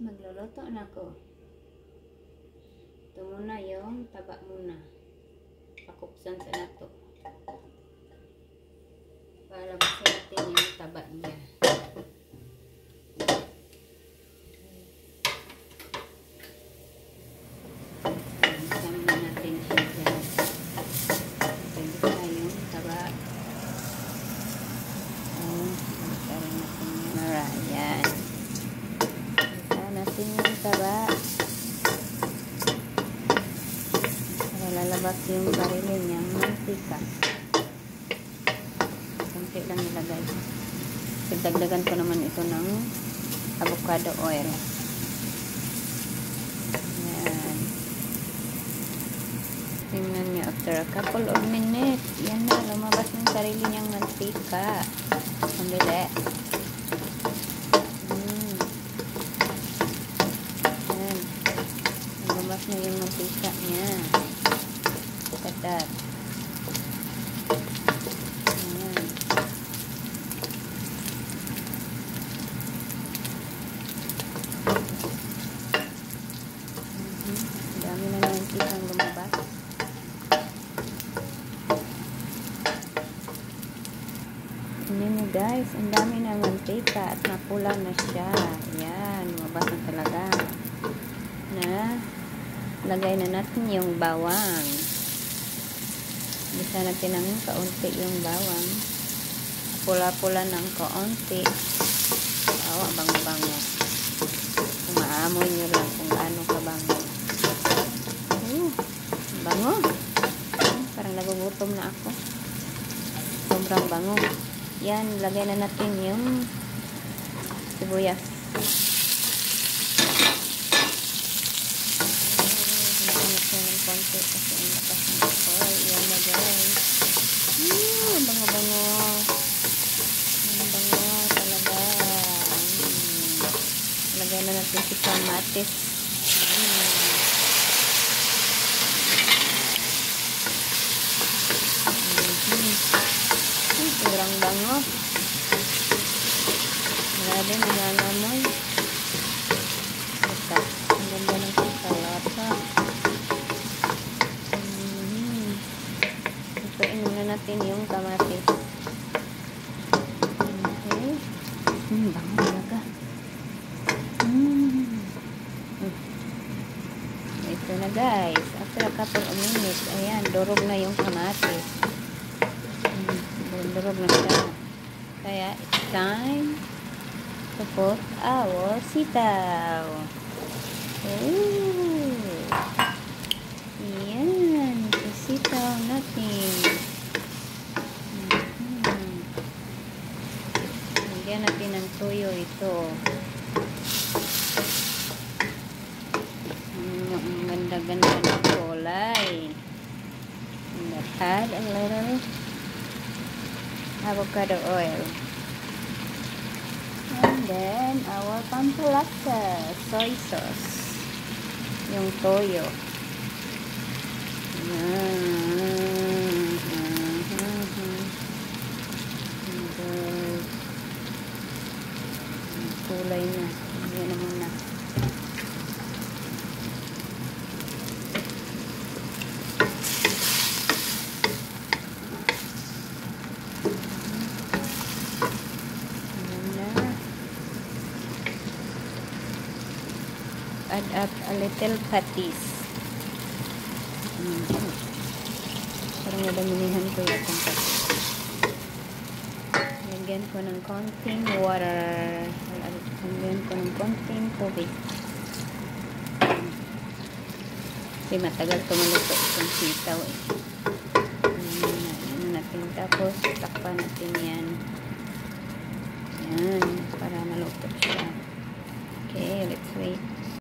magluluto na ako. Ito muna yung taba muna. Pakupsan sa nato. Para basta natin yung taba niya. Sama natin siya dyan. Pagkita yung taba. Pagkita natin yung marayan. Natin yung taba para lalabas yung sarili niyang mantika. Kunti lang nilagay. Dagdagan ko naman ito ng avocado oil. Yan. Tingnan niyo, after a couple of minutes, yan na, lumabas yung sarili niyang mantika. Ang bili. Lumabas na yung mantika niya. Katat. Ayan. Ang dami na mantikang lumabas. Tingnan niyo guys, ang dami na mantika at napula na siya. Ayan, lumabas na talaga. Na lagay na natin yung bawang. Bisa natin ng kaunti yung bawang. Pula-pula ng kaunti. Awa, bango-bango. Umaamoy nyo lang kung ano kabango. Bango. Parang nagugutom na ako. Sobrang bango. Yan, lagay na natin yung sibuyas. Konti kasi ang lakas ng apoy. Yan na guys. Bango-bango. Bango talaga. Lagay na natin si kamatis. Sobrang bango. Grabe, nangangamoy. Ang ganda ng salata. Natin yung kamatis. Okay. Bango talaga. Ito na guys. After a couple of minutes, ayan, durog na yung kamatis. Durog na siya. Kaya, it's time to put our sitaw. Ayan, sitaw natin. Lagyan natin ng tuyo ito. Ang ganda-ganda ng kulay. Let's add a little avocado oil. And then our pampalasa soy sauce. Yung toyo. Kulay na. Yan na muna. Add up a little patis. Parang nadaminihan ko yung patis. Lagyan ko ng konting water. Lagyan ko ng konting tubig. Kasi matagal tumaluto itong sitaw eh. Ayan natin. Tapos takpan natin yan. Ayan. Para maluto siya. Okay, let's wait.